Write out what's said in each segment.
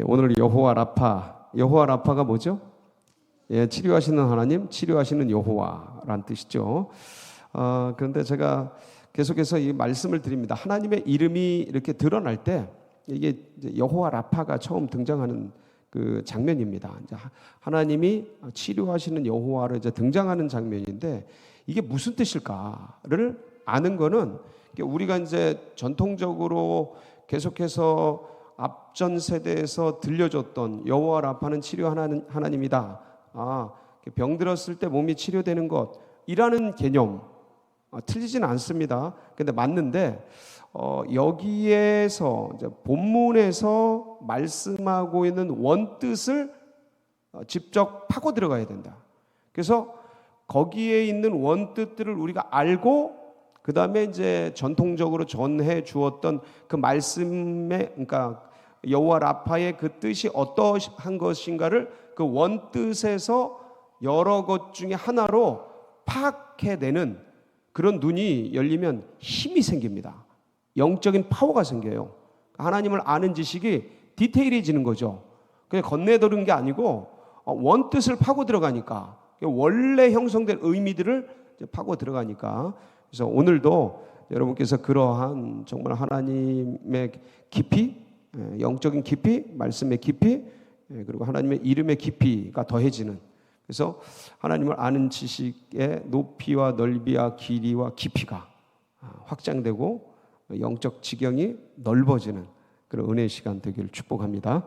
오늘 여호와 라파, 여호와 라파가 뭐죠? 치료하시는 하나님, 치료하시는 여호와라는 뜻이죠. 그런데 제가 계속해서 이 말씀을 드립니다. 하나님의 이름이 이렇게 드러날 때 이게 여호와 라파가 처음 등장하는 그 장면입니다. 이제 하나님이 치료하시는 여호와로 이제 등장하는 장면인데 이게 무슨 뜻일까를 아는 거는 우리가 이제 전통적으로 계속해서 앞전 세대에서 들려줬던 여호와 라파는 치료하는 하나님이다. 병 들었을 때 몸이 치료되는 것이라는 개념 틀리진 않습니다. 근데 맞는데 여기에서 이제 본문에서 말씀하고 있는 원뜻을 직접 파고 들어가야 된다. 그래서 거기에 있는 원뜻들을 우리가 알고 그 다음에 이제 전통적으로 전해 주었던 그 말씀의, 그러니까 여호와 라파의 그 뜻이 어떠한 것인가를 그 원뜻에서 여러 것 중에 하나로 파악해내는 그런 눈이 열리면 힘이 생깁니다. 영적인 파워가 생겨요. 하나님을 아는 지식이 디테일해지는 거죠. 그냥 건네들은 게 아니고 원뜻을 파고 들어가니까, 원래 형성된 의미들을 파고 들어가니까. 그래서 오늘도 여러분께서 그러한 정말 하나님의 깊이, 영적인 깊이, 말씀의 깊이, 그리고 하나님의 이름의 깊이가 더해지는, 그래서 하나님을 아는 지식의 높이와 넓이와 길이와 깊이가 확장되고 영적 지경이 넓어지는 그런 은혜의 시간 되기를 축복합니다.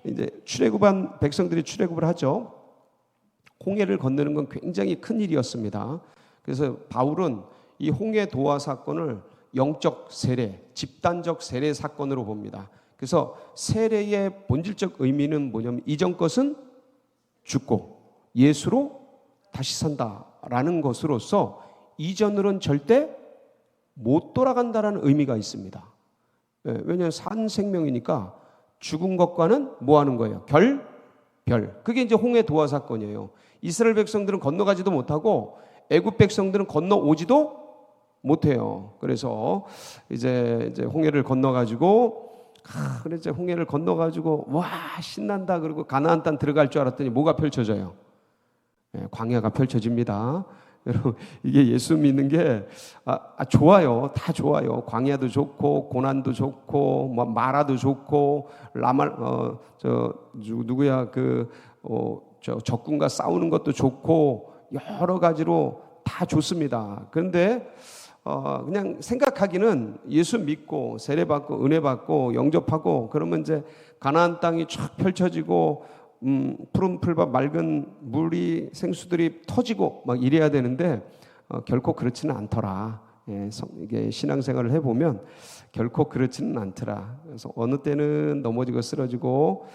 이제 출애굽한 백성들이 출애굽을 하죠. 홍해를 건너는 건 굉장히 큰 일이었습니다. 그래서 바울은 이 홍해 도화 사건을 영적 세례, 집단적 세례 사건으로 봅니다. 그래서 세례의 본질적 의미는 뭐냐면 이전 것은 죽고 예수로 다시 산다라는 것으로서 이전으로는 절대 못 돌아간다라는 의미가 있습니다. 왜냐하면 산 생명이니까 죽은 것과는 뭐 하는 거예요? 별. 그게 이제 홍해 도화 사건이에요. 이스라엘 백성들은 건너가지도 못하고 애굽 백성들은 건너오지도 못해요. 그래서 이제 홍해를 건너가지고 그래 이제 홍해를 건너가지고 와 신난다 그러고 가나안 땅 들어갈 줄 알았더니 뭐가 펼쳐져요? 광야가 펼쳐집니다. 여러분 이게 예수 믿는 게 좋아요. 다 좋아요. 광야도 좋고 고난도 좋고 뭐 마라도 좋고 누구야 저 적군과 싸우는 것도 좋고 여러 가지로 다 좋습니다. 그런데 그냥 생각하기는 예수 믿고 세례받고 은혜 받고 영접하고 그러면 이제 가나안 땅이 쫙 펼쳐지고 푸른 풀밭 맑은 물이 생수들이 터지고 막 이래야 되는데 결코 그렇지는 않더라. 이게 신앙생활을 해보면 결코 그렇지는 않더라. 그래서 어느 때는 넘어지고 쓰러지고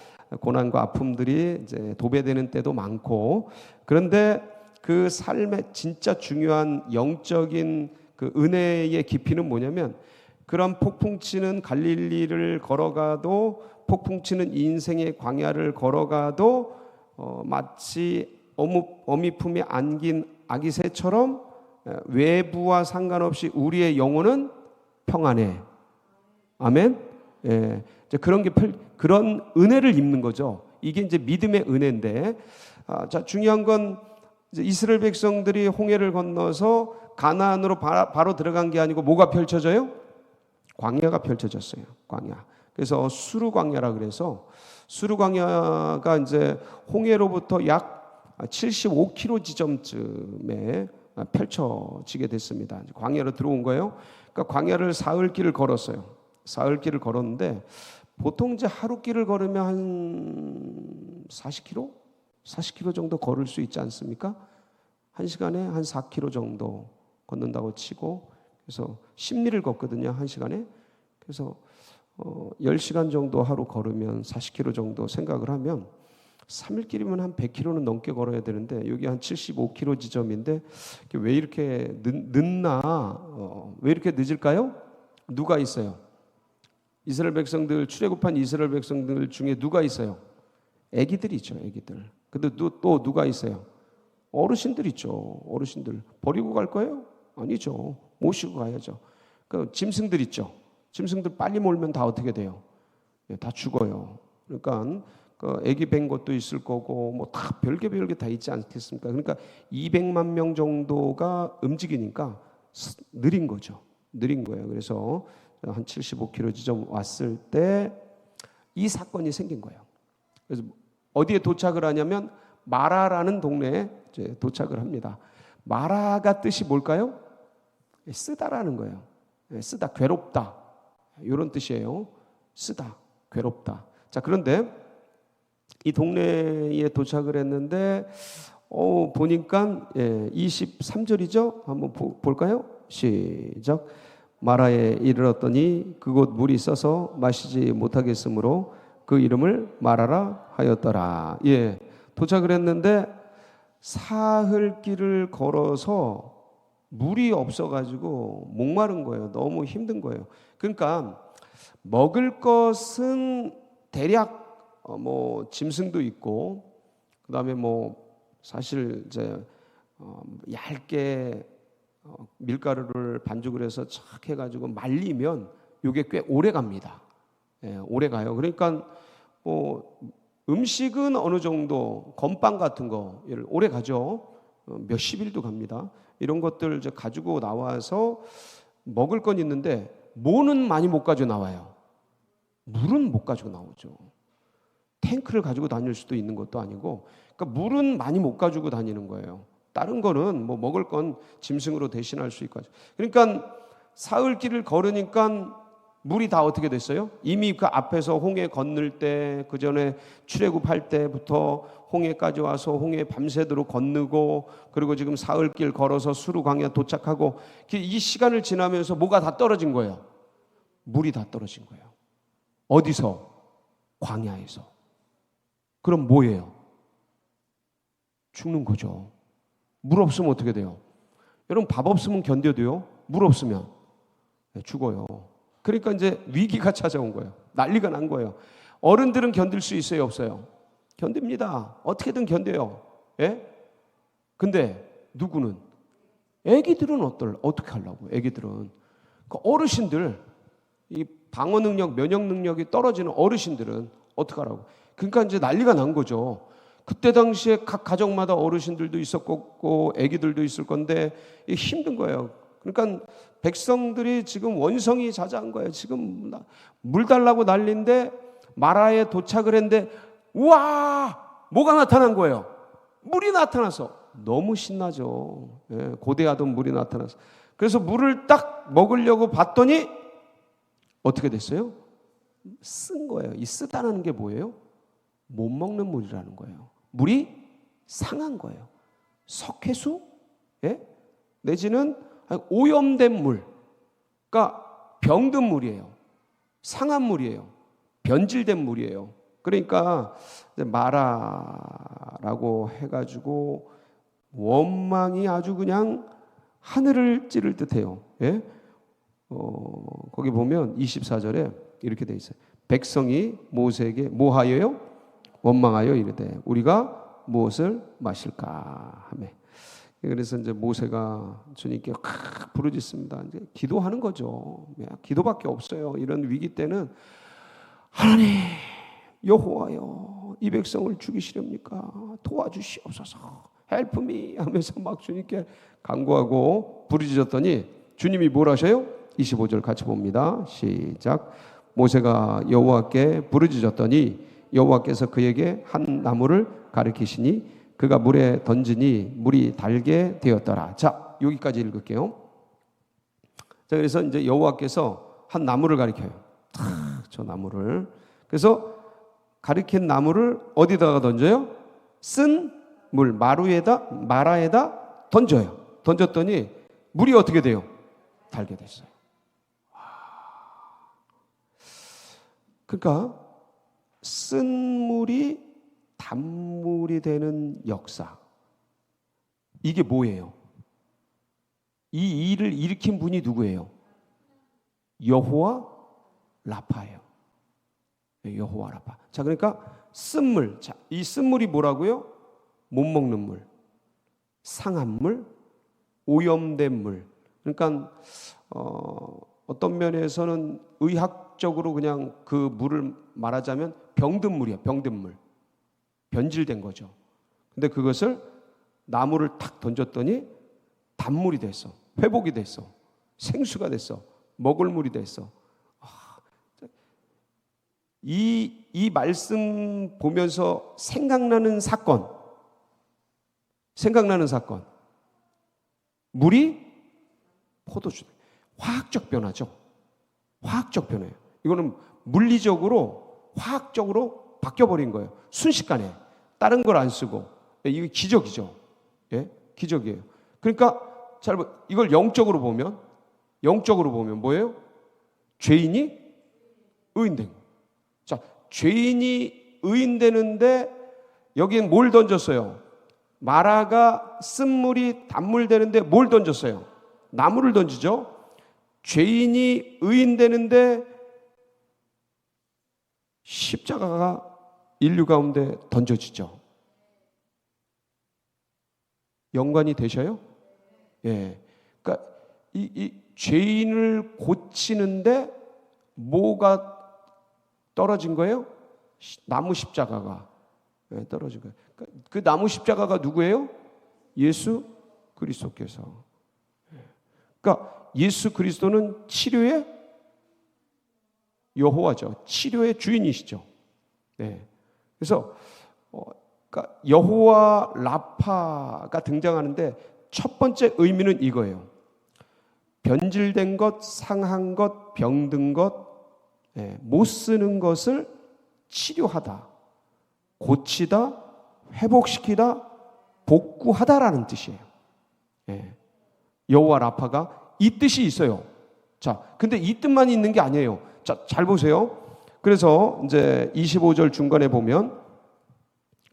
고난과 아픔들이 이제 도배되는 때도 많고, 그런데 그 삶의 진짜 중요한 영적인 그 은혜의 깊이는 뭐냐면 그런 폭풍치는 갈릴리를 걸어가도 폭풍치는 인생의 광야를 걸어가도 마치 어미 품에 안긴 아기 새처럼 외부와 상관없이 우리의 영혼은 평안해. 아멘. 이제 그런 은혜를 입는 거죠. 이게 이제 믿음의 은혜인데, 자 중요한 건 이제 이스라엘 백성들이 홍해를 건너서 가나안으로 바로 들어간 게 아니고 뭐가 펼쳐져요? 광야가 펼쳐졌어요. 광야. 그래서 수르 광야라 그래서 수르 광야가 이제 홍해로부터 약 75km 지점쯤에 펼쳐지게 됐습니다. 광야로 들어온 거예요. 그러니까 광야를 사흘길을 걸었어요. 사흘길을 걸었는데 보통 이제 하루길을 걸으면 한 40km? 40km 정도 걸을 수 있지 않습니까? 한 시간에 한 4km 정도 걷는다고 치고, 그래서 심리를 걷거든요, 한 시간에. 그래서 10시간 정도 하루 걸으면 40km 정도 생각을 하면 3일길이면 한 100km는 넘게 걸어야 되는데 여기 한 75km 지점인데 왜 이렇게 늦나? 왜 이렇게 늦을까요? 누가 있어요? 이스라엘 백성들, 출애굽한 이스라엘 백성들 중에 누가 있어요? 애기들 있죠, 애기들. 근데 또 누가 있어요? 어르신들 있죠. 어르신들 버리고 갈 거예요? 아니죠. 모시고 가야죠. 그 짐승들 있죠. 짐승들 빨리 몰면 다 어떻게 돼요? 다 죽어요. 그러니까 그 애기 뵌 것도 있을 거고 뭐 다 별게 다 있지 않겠습니까? 그러니까 200만 명 정도가 움직이니까 느린 거죠. 느린 거예요. 그래서 한 75km 지점 왔을 때 이 사건이 생긴 거예요. 그래서 어디에 도착을 하냐면 마라라는 동네에 이제 도착을 합니다. 마라가 뜻이 뭘까요? 쓰다라는 거예요. 쓰다, 괴롭다. 이런 뜻이에요. 쓰다, 괴롭다. 자, 그런데 이 동네에 도착을 했는데 보니까 23절이죠. 한번 볼까요? 시작. 마라에 이르렀더니 그곳 물이 있어서 마시지 못하겠으므로 그 이름을 마라라 하였더라. 예, 도착을 했는데 사흘길을 걸어서 물이 없어가지고 목마른 거예요. 너무 힘든 거예요. 그러니까 먹을 것은 대략 뭐 짐승도 있고, 그다음에 뭐 사실 이제 얇게 밀가루를 반죽을 해서 착 해가지고 말리면 이게 꽤 오래 갑니다. 예, 오래 가요. 그러니까 뭐 음식은 어느 정도 건빵 같은 거 오래 가죠. 몇십 일도 갑니다. 이런 것들 이제 가지고 나와서 먹을 건 있는데 뭐는 많이 못 가지고 나와요. 물은 못 가지고 나오죠. 탱크를 가지고 다닐 수도 있는 것도 아니고, 그러니까 물은 많이 못 가지고 다니는 거예요. 다른 거는 뭐 먹을 건 짐승으로 대신할 수 있고. 그러니까 사흘길을 걸으니까 물이 다 어떻게 됐어요? 이미 그 앞에서 홍해 건널 때, 그 전에 출애굽할 때부터 홍해까지 와서 홍해 밤새도록 건너고, 그리고 지금 사흘길 걸어서 수르 광야 도착하고, 이 시간을 지나면서 뭐가 다 떨어진 거예요? 물이 다 떨어진 거예요. 어디서? 광야에서. 그럼 뭐예요? 죽는 거죠. 물 없으면 어떻게 돼요? 여러분, 밥 없으면 견뎌도요, 물 없으면 죽어요. 그러니까 이제 위기가 찾아온 거예요. 난리가 난 거예요. 어른들은 견딜 수 있어요, 없어요? 견딥니다. 어떻게든 견뎌요. 예? 근데 누구는? 애기들은 어떻게 하려고? 애기들은. 그 어르신들, 이 방어 능력, 면역 능력이 떨어지는 어르신들은 어떻게 하라고? 그러니까 이제 난리가 난 거죠. 그때 당시에 각 가정마다 어르신들도 있었고 아기들도 있을 건데 힘든 거예요. 그러니까 백성들이 지금 원성이 자자한 거예요. 지금 물 달라고 난리인데 마라에 도착을 했는데 우와! 뭐가 나타난 거예요? 물이 나타나서 너무 신나죠. 예, 고대하던 물이 나타나서. 그래서 물을 딱 먹으려고 봤더니 어떻게 됐어요? 쓴 거예요. 이 쓰다는 게 뭐예요? 못 먹는 물이라는 거예요. 물이 상한 거예요. 석회수? 예? 내지는 오염된 물. 그러니까 병든 물이에요. 상한 물이에요. 변질된 물이에요. 그러니까 마라라고 해가지고 원망이 아주 그냥 하늘을 찌를 듯해요. 예? 거기 보면 24절에 이렇게 돼 있어요. 백성이 모세에게 뭐하여요? 원망하여 이르되 우리가 무엇을 마실까 하며. 그래서 이제 모세가 주님께 부르짖습니다. 이제 기도하는 거죠. 기도밖에 없어요. 이런 위기 때는 하나님 여호와여 이 백성을 죽이시렵니까? 도와주시옵소서. Help me 하면서 막 주님께 간구하고 부르짖었더니 주님이 뭘 하셔요? 25절 같이 봅니다. 시작. 모세가 여호와께 부르짖었더니 여호와께서 그에게 한 나무를 가리키시니 그가 물에 던지니 물이 달게 되었더라. 자, 여기까지 읽을게요. 자, 그래서 이제 여호와께서 한 나무를 가리켜요. 저 나무를. 그래서 가리킨 나무를 어디다가 던져요? 쓴 물, 마라에다 던져요. 던졌더니 물이 어떻게 돼요? 달게 됐어요. 그러니까 쓴 물이 단물이 되는 역사. 이게 뭐예요? 이 일을 일으킨 분이 누구예요? 여호와 라파예요. 여호와 라파. 자, 그러니까 쓴물. 자, 이 쓴물이 뭐라고요? 못 먹는 물, 상한 물, 오염된 물. 그러니까 어떤 면에서는 화학적으로 그냥 그 물을 말하자면 병든 물이야. 병든 물. 변질된 거죠. 근데 그것을 나무를 탁 던졌더니 단물이 됐어. 회복이 됐어. 생수가 됐어. 먹을 물이 됐어. 이 말씀 보면서 생각나는 사건. 물이 포도주. 화학적 변화죠. 화학적 변화예요. 이거는 물리적으로 화학적으로 바뀌어버린 거예요. 순식간에. 다른 걸 안 쓰고. 이게 기적이죠. 예? 기적이에요. 그러니까 이걸 영적으로 보면 뭐예요? 죄인이 의인된 거예요. 자, 죄인이 의인되는데 여기엔 뭘 던졌어요? 마라가 쓴물이 단물 되는데 뭘 던졌어요? 나무를 던지죠. 죄인이 의인되는데 십자가가 인류 가운데 던져지죠. 연관이 되셔요? 예. 그러니까 이 죄인을 고치는데 뭐가 떨어진 거예요? 나무 십자가가 떨어진 거예요. 그러니까 그 나무 십자가가 누구예요? 예수 그리스도께서. 그러니까 예수 그리스도는 치료의 여호와죠. 치료의 주인이시죠. 네. 그래서 그러니까 여호와 라파가 등장하는데 첫 번째 의미는 이거예요. 변질된 것, 상한 것, 병든 것, 못 쓰는 것을 치료하다, 고치다, 회복시키다, 복구하다라는 뜻이에요. 여호와 라파가 이 뜻이 있어요. 자, 근데 이 뜻만 있는 게 아니에요. 자, 잘 보세요. 그래서 이제 25절 중간에 보면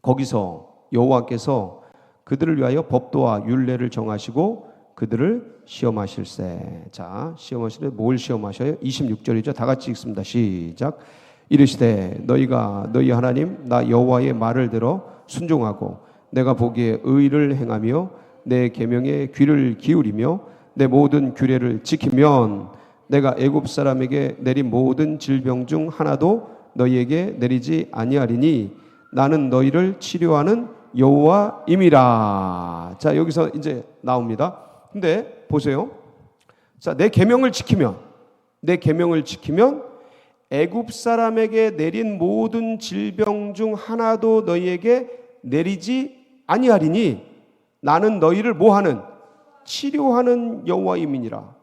거기서 여호와께서 그들을 위하여 법도와 율례를 정하시고 그들을 시험하실세. 자, 시험하시되 뭘 시험하셔요? 26절이죠. 다 같이 읽습니다. 시작. 이르시되 너희가 너희 하나님 나 여호와의 말을 들어 순종하고 내가 보기에 의를 행하며 내 계명에 귀를 기울이며 내 모든 규례를 지키면 내가 애굽 사람에게 내린 모든 질병 중 하나도 너희에게 내리지 아니하리니 나는 너희를 치료하는 여호와임이라. 자, 여기서 이제 나옵니다. 근데 보세요. 자, 내 계명을 지키면 애굽 사람에게 내린 모든 질병 중 하나도 너희에게 내리지 아니하리니 나는 너희를 뭐하는? 치료하는 여호와임이니라.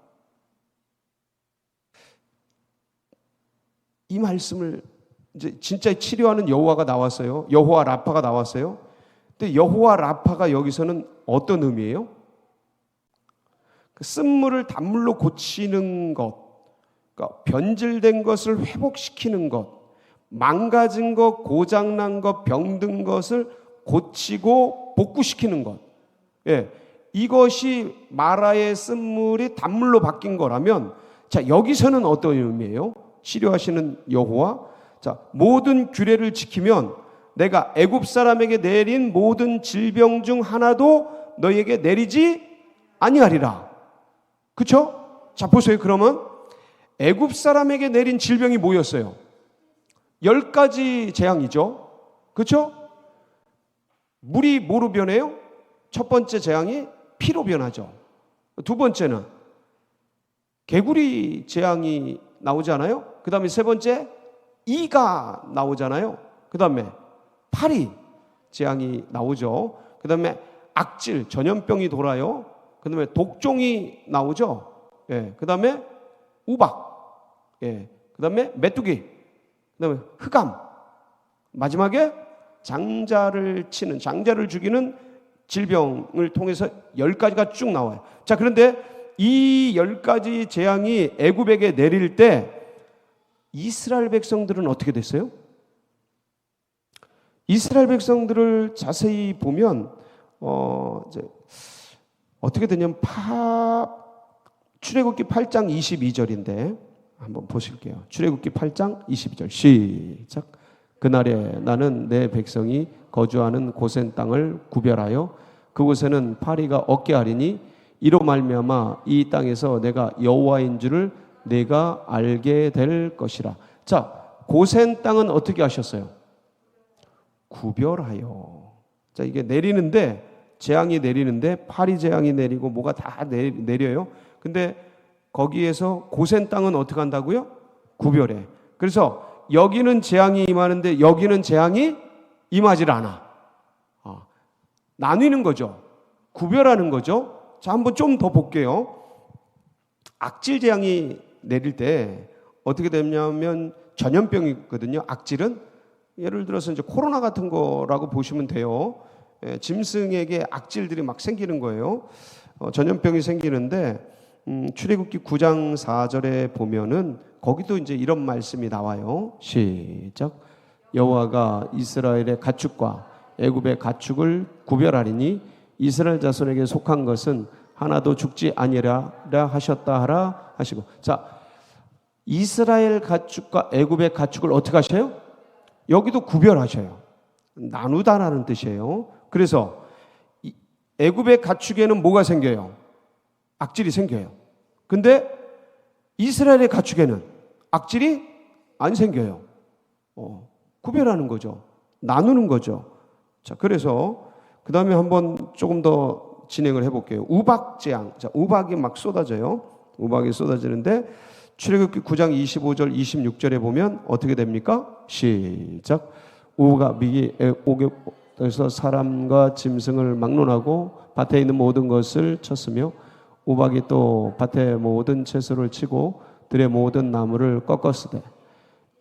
이 말씀을 이제 진짜 치료하는 여호와가 나왔어요. 여호와 라파가 나왔어요. 근데 여호와 라파가 여기서는 어떤 의미예요? 쓴물을 단물로 고치는 것, 그러니까 변질된 것을 회복시키는 것, 망가진 것, 고장난 것, 병든 것을 고치고 복구시키는 것. 예, 이것이 마라의 쓴물이 단물로 바뀐 거라면, 자, 여기서는 어떤 의미예요? 치료하시는 여호와. 자, 모든 규례를 지키면 내가 애굽 사람에게 내린 모든 질병 중 하나도 너희에게 내리지 아니하리라. 그렇죠? 자, 보세요. 그러면 애굽 사람에게 내린 질병이 뭐였어요? 10가지 재앙이죠. 그렇죠? 물이 뭐로 변해요? 첫 번째 재앙이 피로 변하죠. 두 번째는 개구리 재앙이 나오잖아요. 그 다음에 세 번째 이가 나오잖아요. 그 다음에 파리 재앙이 나오죠. 그 다음에 악질, 전염병이 돌아요. 그 다음에 독종이 나오죠. 예, 그 다음에 우박, 예, 그 다음에 메뚜기, 그 다음에 흑암, 마지막에 장자를 죽이는 질병을 통해서 10가지가 쭉 나와요. 자, 그런데 이 10가지 재앙이 애굽에게 내릴 때 이스라엘 백성들은 어떻게 됐어요? 이스라엘 백성들을 자세히 보면 이제 어떻게 되냐면 출애굽기 8장 22절인데 한번 보실게요. 출애굽기 8장 22절 시작. 그날에 나는 내 백성이 거주하는 고센 땅을 구별하여 그곳에는 파리가 없게 하리니 이로 말미암아 이 땅에서 내가 여호와인 줄을 내가 알게 될 것이라. 자, 고센 땅은 어떻게 하셨어요? 구별하여. 자, 이게 내리는데, 재앙이 내리는데 파리 재앙이 내리고 뭐가 다 내려요. 근데 거기에서 고센 땅은 어떻게 한다고요? 구별해. 그래서 여기는 재앙이 임하는데 여기는 재앙이 임하질 않아. 나뉘는 거죠. 구별하는 거죠. 자, 한번 좀 더 볼게요. 악질 재앙이 내릴 때 어떻게 되냐면 전염병이 있거든요. 악질은 예를 들어서 이제 코로나 같은 거라고 보시면 돼요. 짐승에게 악질들이 막 생기는 거예요. 전염병이 생기는데 출애굽기 9장 4절에 보면은 거기도 이제 이런 말씀이 나와요. 시작. 여호와가 이스라엘의 가축과 애굽의 가축을 구별하리니 이스라엘 자손에게 속한 것은 하나도 죽지 아니라 하셨다 하라 하시고. 자, 이스라엘 가축과 애굽의 가축을 어떻게 하셔요? 여기도 구별하셔요. 나누다라는 뜻이에요. 그래서 애굽의 가축에는 뭐가 생겨요? 악질이 생겨요. 근데 이스라엘의 가축에는 악질이 안 생겨요. 구별하는 거죠. 나누는 거죠. 자, 그래서 그 다음에 한번 조금 더 진행을 해볼게요. 우박재앙. 자, 우박이 막 쏟아져요. 우박이 쏟아지는데 출애굽기 9장 25절 26절에 보면 어떻게 됩니까? 시작. 우박이 애굽에서 사람과 짐승을 막론하고 밭에 있는 모든 것을 쳤으며 우박이 또 밭의 모든 채소를 치고 들의 모든 나무를 꺾었으되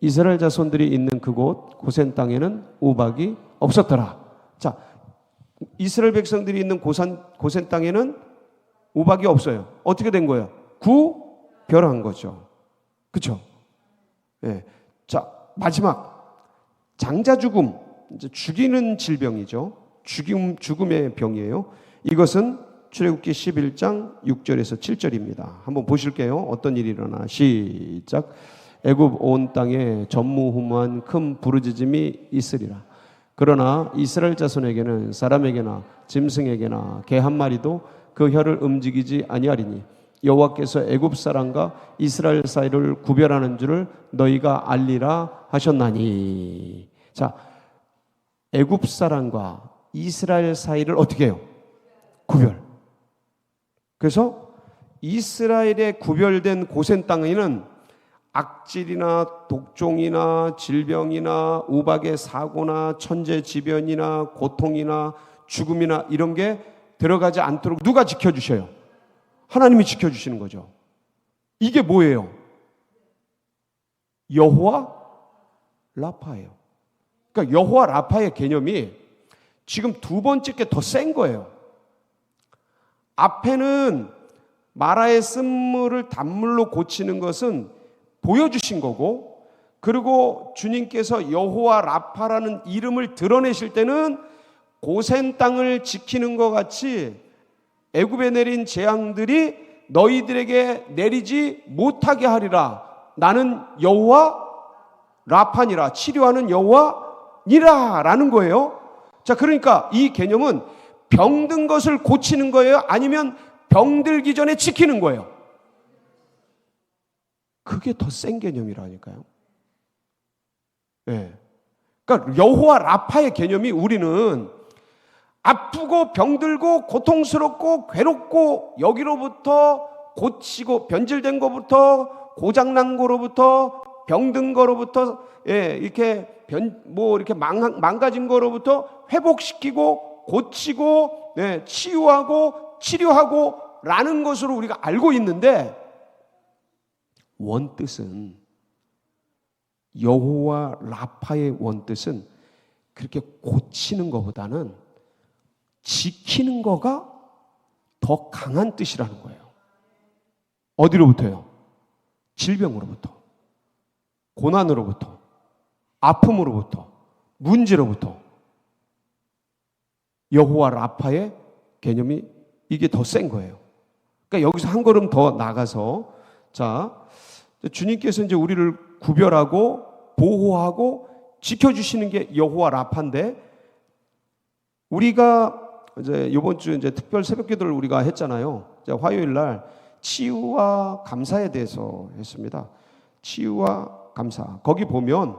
이스라엘 자손들이 있는 그곳 고센 땅에는 우박이 없었더라. 자, 이스라엘 백성들이 있는 고센 땅에는 우박이 없어요. 어떻게 된 거예요? 구별한 거죠. 그렇죠? 예. 자, 마지막 장자 죽음, 이제 죽이는 질병이죠. 죽음의 병이에요. 이것은 출애굽기 11장 6절에서 7절입니다. 한번 보실게요. 어떤 일이 일어나. 시작. 애굽 온 땅에 전무후무한 큰 부르짖음이 있으리라. 그러나 이스라엘 자손에게는 사람에게나 짐승에게나 개 한 마리도 그 혀를 움직이지 아니하리니 여호와께서 애굽 사람과 이스라엘 사이를 구별하는 줄을 너희가 알리라 하셨나니. 자, 애굽 사람과 이스라엘 사이를 어떻게 해요? 구별. 그래서 이스라엘에 구별된 고센 땅에는 악질이나 독종이나 질병이나 우박의 사고나 천재지변이나 고통이나 죽음이나 이런 게 들어가지 않도록 누가 지켜주셔요? 하나님이 지켜주시는 거죠. 이게 뭐예요? 여호와 라파예요. 그러니까 여호와 라파의 개념이 지금 두 번째 게 더 센 거예요. 앞에는 마라의 쓴물을 단물로 고치는 것은 보여주신 거고, 그리고 주님께서 여호와 라파라는 이름을 드러내실 때는 고센 땅을 지키는 것 같이 애굽에 내린 재앙들이 너희들에게 내리지 못하게 하리라. 나는 여호와 라파니라. 치료하는 여호와니라 라는 거예요. 자, 그러니까 이 개념은 병든 것을 고치는 거예요? 아니면 병들기 전에 지키는 거예요? 그게 더 센 개념이라니까요. 네. 그러니까 여호와 라파의 개념이 우리는 아프고 병들고 고통스럽고 괴롭고 여기로부터 고치고 변질된 거부터 고장난 거로부터 병든 거로부터 이렇게 이렇게 망가진 거로부터 회복시키고 고치고 치유하고 치료하고 라는 것으로 우리가 알고 있는데, 원뜻은 여호와 라파의 원뜻은 그렇게 고치는 것보다는 지키는 거가 더 강한 뜻이라는 거예요. 어디로부터요? 질병으로부터, 고난으로부터, 아픔으로부터, 문제로부터. 여호와 라파의 개념이 이게 더 센 거예요. 그러니까 여기서 한 걸음 더 나가서, 자, 주님께서 이제 우리를 구별하고 보호하고 지켜주시는 게 여호와 라파인데, 우리가 이제 이번 주 이제 특별 새벽기도를 우리가 했잖아요. 화요일 날 치유와 감사에 대해서 했습니다. 치유와 감사. 거기 보면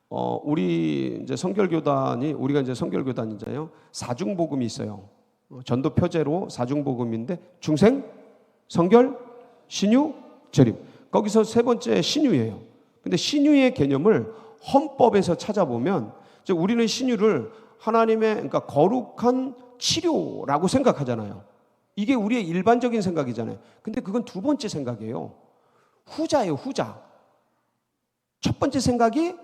우리 이제 우리가 이제 성결교단이잖아요. 사중복음이 있어요. 전도 표제로 사중복음인데 중생, 성결, 신유, 재림. 거기서 세 번째 신유예요. 근데 신유의 개념을 헌법에서 찾아보면 우리는 신유를 하나님의 그러니까 거룩한 치료라고 생각하잖아요. 이게 우리의 일반적인 생각이잖아요. 근데 그건 두 번째 생각이에요. 후자예요, 후자. 첫 번째 생각이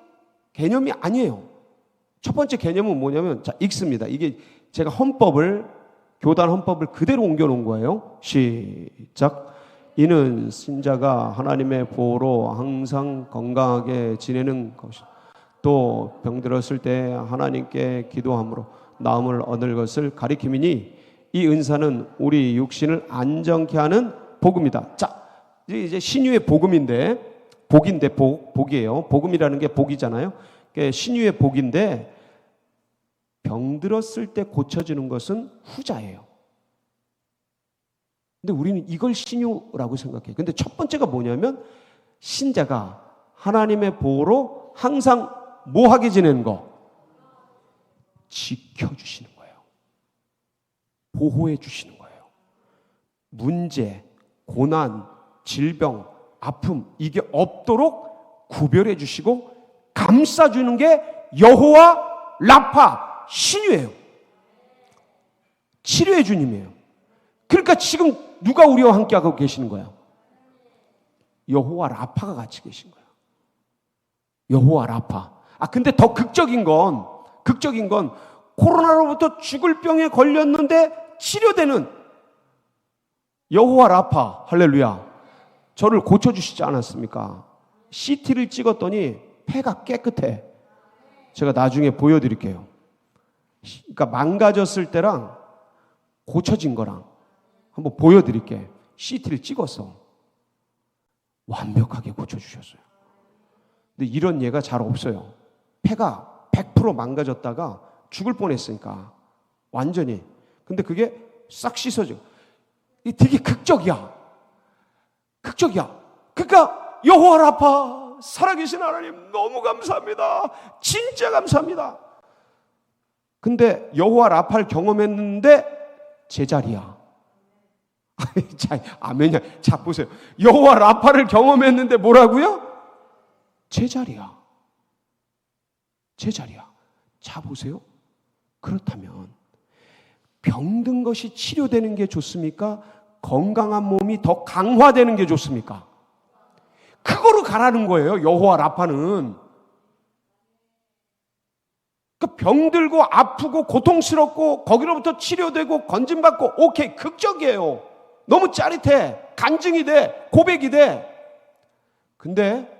개념이 아니에요. 첫 번째 개념은 뭐냐면, 자, 읽습니다. 이게 제가 교단 헌법을 그대로 옮겨놓은 거예요. 시작. 이는 신자가 하나님의 보호로 항상 건강하게 지내는 것이, 또 병들었을 때 하나님께 기도함으로 나음을 얻을 것을 가리킴이니, 이 은사는 우리 육신을 안정케 하는 복음이다. 자, 이제 신유의 복음인데, 복이에요. 복음이라는 게 복이잖아요. 신유의 복인데, 병들었을 때 고쳐지는 것은 후자예요. 근데 우리는 이걸 신유라고 생각해요. 근데 첫 번째가 뭐냐면, 신자가 하나님의 보호로 항상 뭐 하게 지내는 거? 지켜주시는 거예요. 보호해 주시는 거예요. 문제, 고난, 질병, 아픔, 이게 없도록 구별해 주시고 감싸주는 게 여호와 라파, 신유예요. 치료의 주님이에요. 그러니까 지금 누가 우리와 함께하고 계시는 거예요? 여호와 라파가 같이 계신 거예요. 여호와 라파. 근데 더 극적인 건 코로나로부터 죽을 병에 걸렸는데 치료되는 여호와 라파, 할렐루야. 저를 고쳐주시지 않았습니까? CT를 찍었더니 폐가 깨끗해. 제가 나중에 보여드릴게요. 그러니까 망가졌을 때랑 고쳐진 거랑 한번 보여드릴게. CT를 찍었어. 완벽하게 고쳐주셨어요. 근데 이런 예가 잘 없어요. 폐가 100% 망가졌다가 죽을 뻔했으니까 완전히. 근데 그게 싹 씻어져. 이게 되게 극적이야. 그러니까 여호와 라파, 살아계신 하나님 너무 감사합니다. 진짜 감사합니다. 근데 여호와 라파를 경험했는데 제자리야. 자, 아멘이야. 자, 보세요. 여호와 라파를 경험했는데 뭐라고요? 제자리야. 자, 보세요. 그렇다면 병든 것이 치료되는 게 좋습니까? 건강한 몸이 더 강화되는 게 좋습니까? 그거로 가라는 거예요. 여호와 라파는. 그러니까 병들고 아프고 고통스럽고 거기로부터 치료되고 건진받고, 오케이, 극적이에요. 너무 짜릿해. 간증이 돼. 고백이 돼. 근데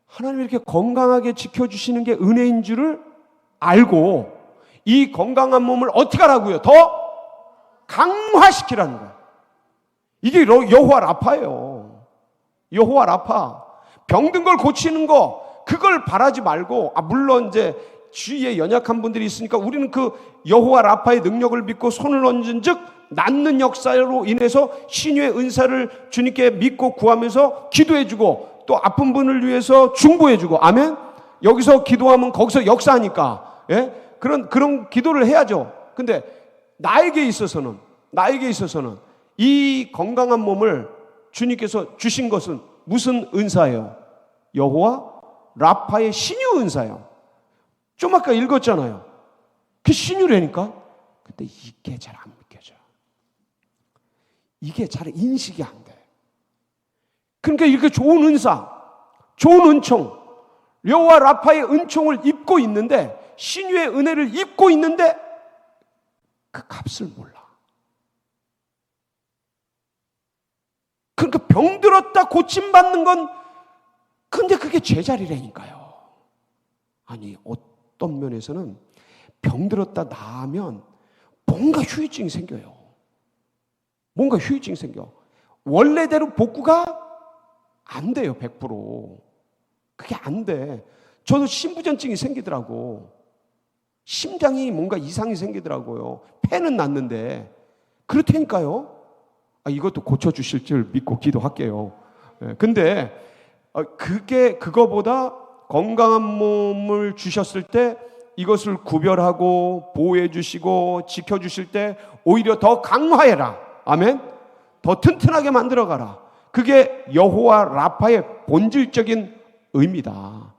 하나님이 이렇게 건강하게 지켜주시는 게 은혜인 줄을 알고 이 건강한 몸을 어떻게 하라고요? 더 강화시키라는 거예요. 이게 여호와 라파예요. 여호와 라파. 병든 걸 고치는 거, 그걸 바라지 말고, 물론 이제 주위에 연약한 분들이 있으니까 우리는 그 여호와 라파의 능력을 믿고 손을 얹은 즉 낫는 역사로 인해서 신유의 은사를 주님께 믿고 구하면서 기도해주고, 또 아픈 분을 위해서 중보해주고, 아멘. 여기서 기도하면 거기서 역사하니까, 예? 그런 기도를 해야죠. 근데 나에게 있어서는 이 건강한 몸을 주님께서 주신 것은 무슨 은사예요? 여호와 라파의 신유 은사예요. 좀 아까 읽었잖아요. 그 신유라니까. 근데 이게 잘 안 믿겨져요. 이게 잘 인식이 안 돼. 그러니까 이렇게 좋은 은사, 좋은 은총, 여호와 라파의 은총을 입고 있는데, 신유의 은혜를 입고 있는데 그 값을 몰라. 그러니까 병들었다 고침받는 건, 근데 그게 제자리라니까요. 아니, 어떤 면에서는 병들었다 나으면 뭔가 후유증이 생겨요. 원래대로 복구가 안 돼요. 100%. 그게 안 돼. 저도 심부전증이 생기더라고. 심장이 뭔가 이상이 생기더라고요. 폐는 났는데. 그렇다니까요. 이것도 고쳐주실 줄 믿고 기도할게요. 근데 그거보다 건강한 몸을 주셨을 때 이것을 구별하고 보호해 주시고 지켜 주실 때 오히려 더 강화해라. 아멘. 더 튼튼하게 만들어 가라. 그게 여호와 라파의 본질적인 의미다.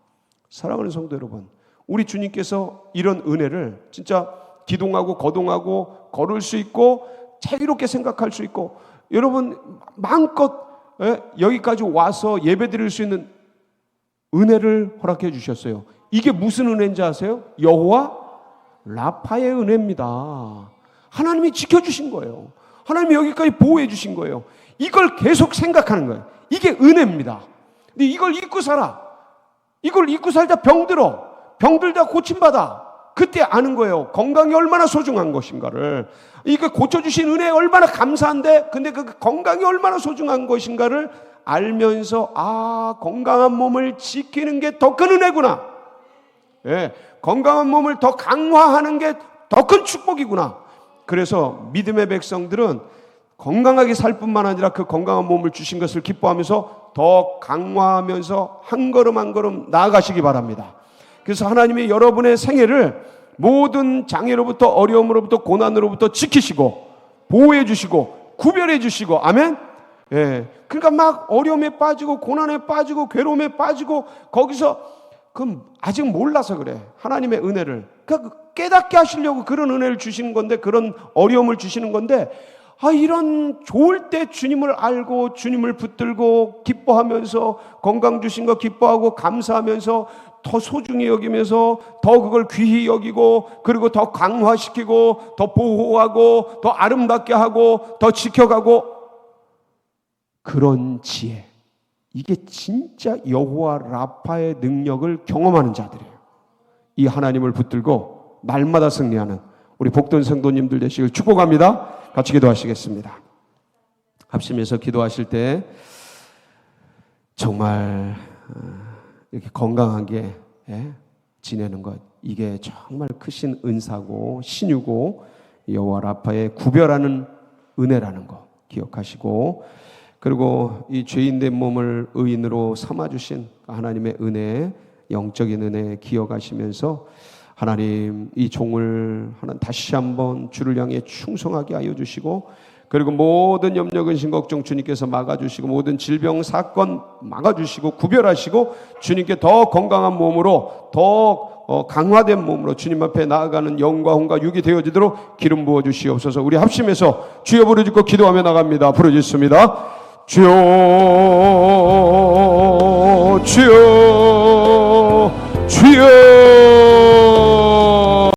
사랑하는 성도 여러분, 우리 주님께서 이런 은혜를 진짜 기동하고 거동하고 걸을 수 있고 자유롭게 생각할 수 있고 여러분 마음껏 여기까지 와서 예배드릴 수 있는 은혜를 허락해 주셨어요. 이게 무슨 은혜인지 아세요? 여호와 라파의 은혜입니다. 하나님이 지켜주신 거예요. 하나님이 여기까지 보호해 주신 거예요. 이걸 계속 생각하는 거예요. 이게 은혜입니다. 근데 이걸 잊고 살아. 이걸 잊고 살다 병들다 고침받아. 그때 아는 거예요. 건강이 얼마나 소중한 것인가를. 이거 고쳐주신 은혜에 얼마나 감사한데, 근데 그 건강이 얼마나 소중한 것인가를 알면서 건강한 몸을 지키는 게 더 큰 은혜구나. 건강한 몸을 더 강화하는 게 더 큰 축복이구나. 그래서 믿음의 백성들은 건강하게 살 뿐만 아니라 그 건강한 몸을 주신 것을 기뻐하면서 더 강화하면서 한 걸음 한 걸음 나아가시기 바랍니다. 그래서 하나님이 여러분의 생애를 모든 장애로부터 어려움으로부터 고난으로부터 지키시고 보호해 주시고 구별해 주시고 아멘. 그러니까 막 어려움에 빠지고 고난에 빠지고 괴로움에 빠지고 거기서 그럼 아직 몰라서 그래. 하나님의 은혜를 그러니까 깨닫게 하시려고 그런 은혜를 주시는 건데, 그런 어려움을 주시는 건데, 이런 좋을 때 주님을 알고 주님을 붙들고 기뻐하면서 건강 주신 거 기뻐하고 감사하면서 더 소중히 여기면서 더 그걸 귀히 여기고 그리고 더 강화시키고 더 보호하고 더 아름답게 하고 더 지켜가고 그런 지혜, 이게 진짜 여호와 라파의 능력을 경험하는 자들이에요. 이 하나님을 붙들고 날마다 승리하는 우리 복된 성도님들 되시길 축복합니다. 같이 기도하시겠습니다. 합심해서 기도하실 때 정말 이렇게 건강하게 지내는 것, 이게 정말 크신 은사고 신유고 여호와 라파의 구별하는 은혜라는 거 기억하시고, 그리고 이 죄인된 몸을 의인으로 삼아주신 하나님의 은혜, 영적인 은혜 기억하시면서 하나님 이 종을 다시 한번 주를 향해 충성하게 하여 주시고, 그리고 모든 염려 근심 걱정 주님께서 막아주시고 모든 질병 사건 막아주시고 구별하시고 주님께 더 건강한 몸으로 더 강화된 몸으로 주님 앞에 나아가는 영과 혼과 육이 되어지도록 기름 부어 주시옵소서. 우리 합심해서 주여 부르짖고 기도하며 나갑니다. 부르짖습니다. 주여 주여 주여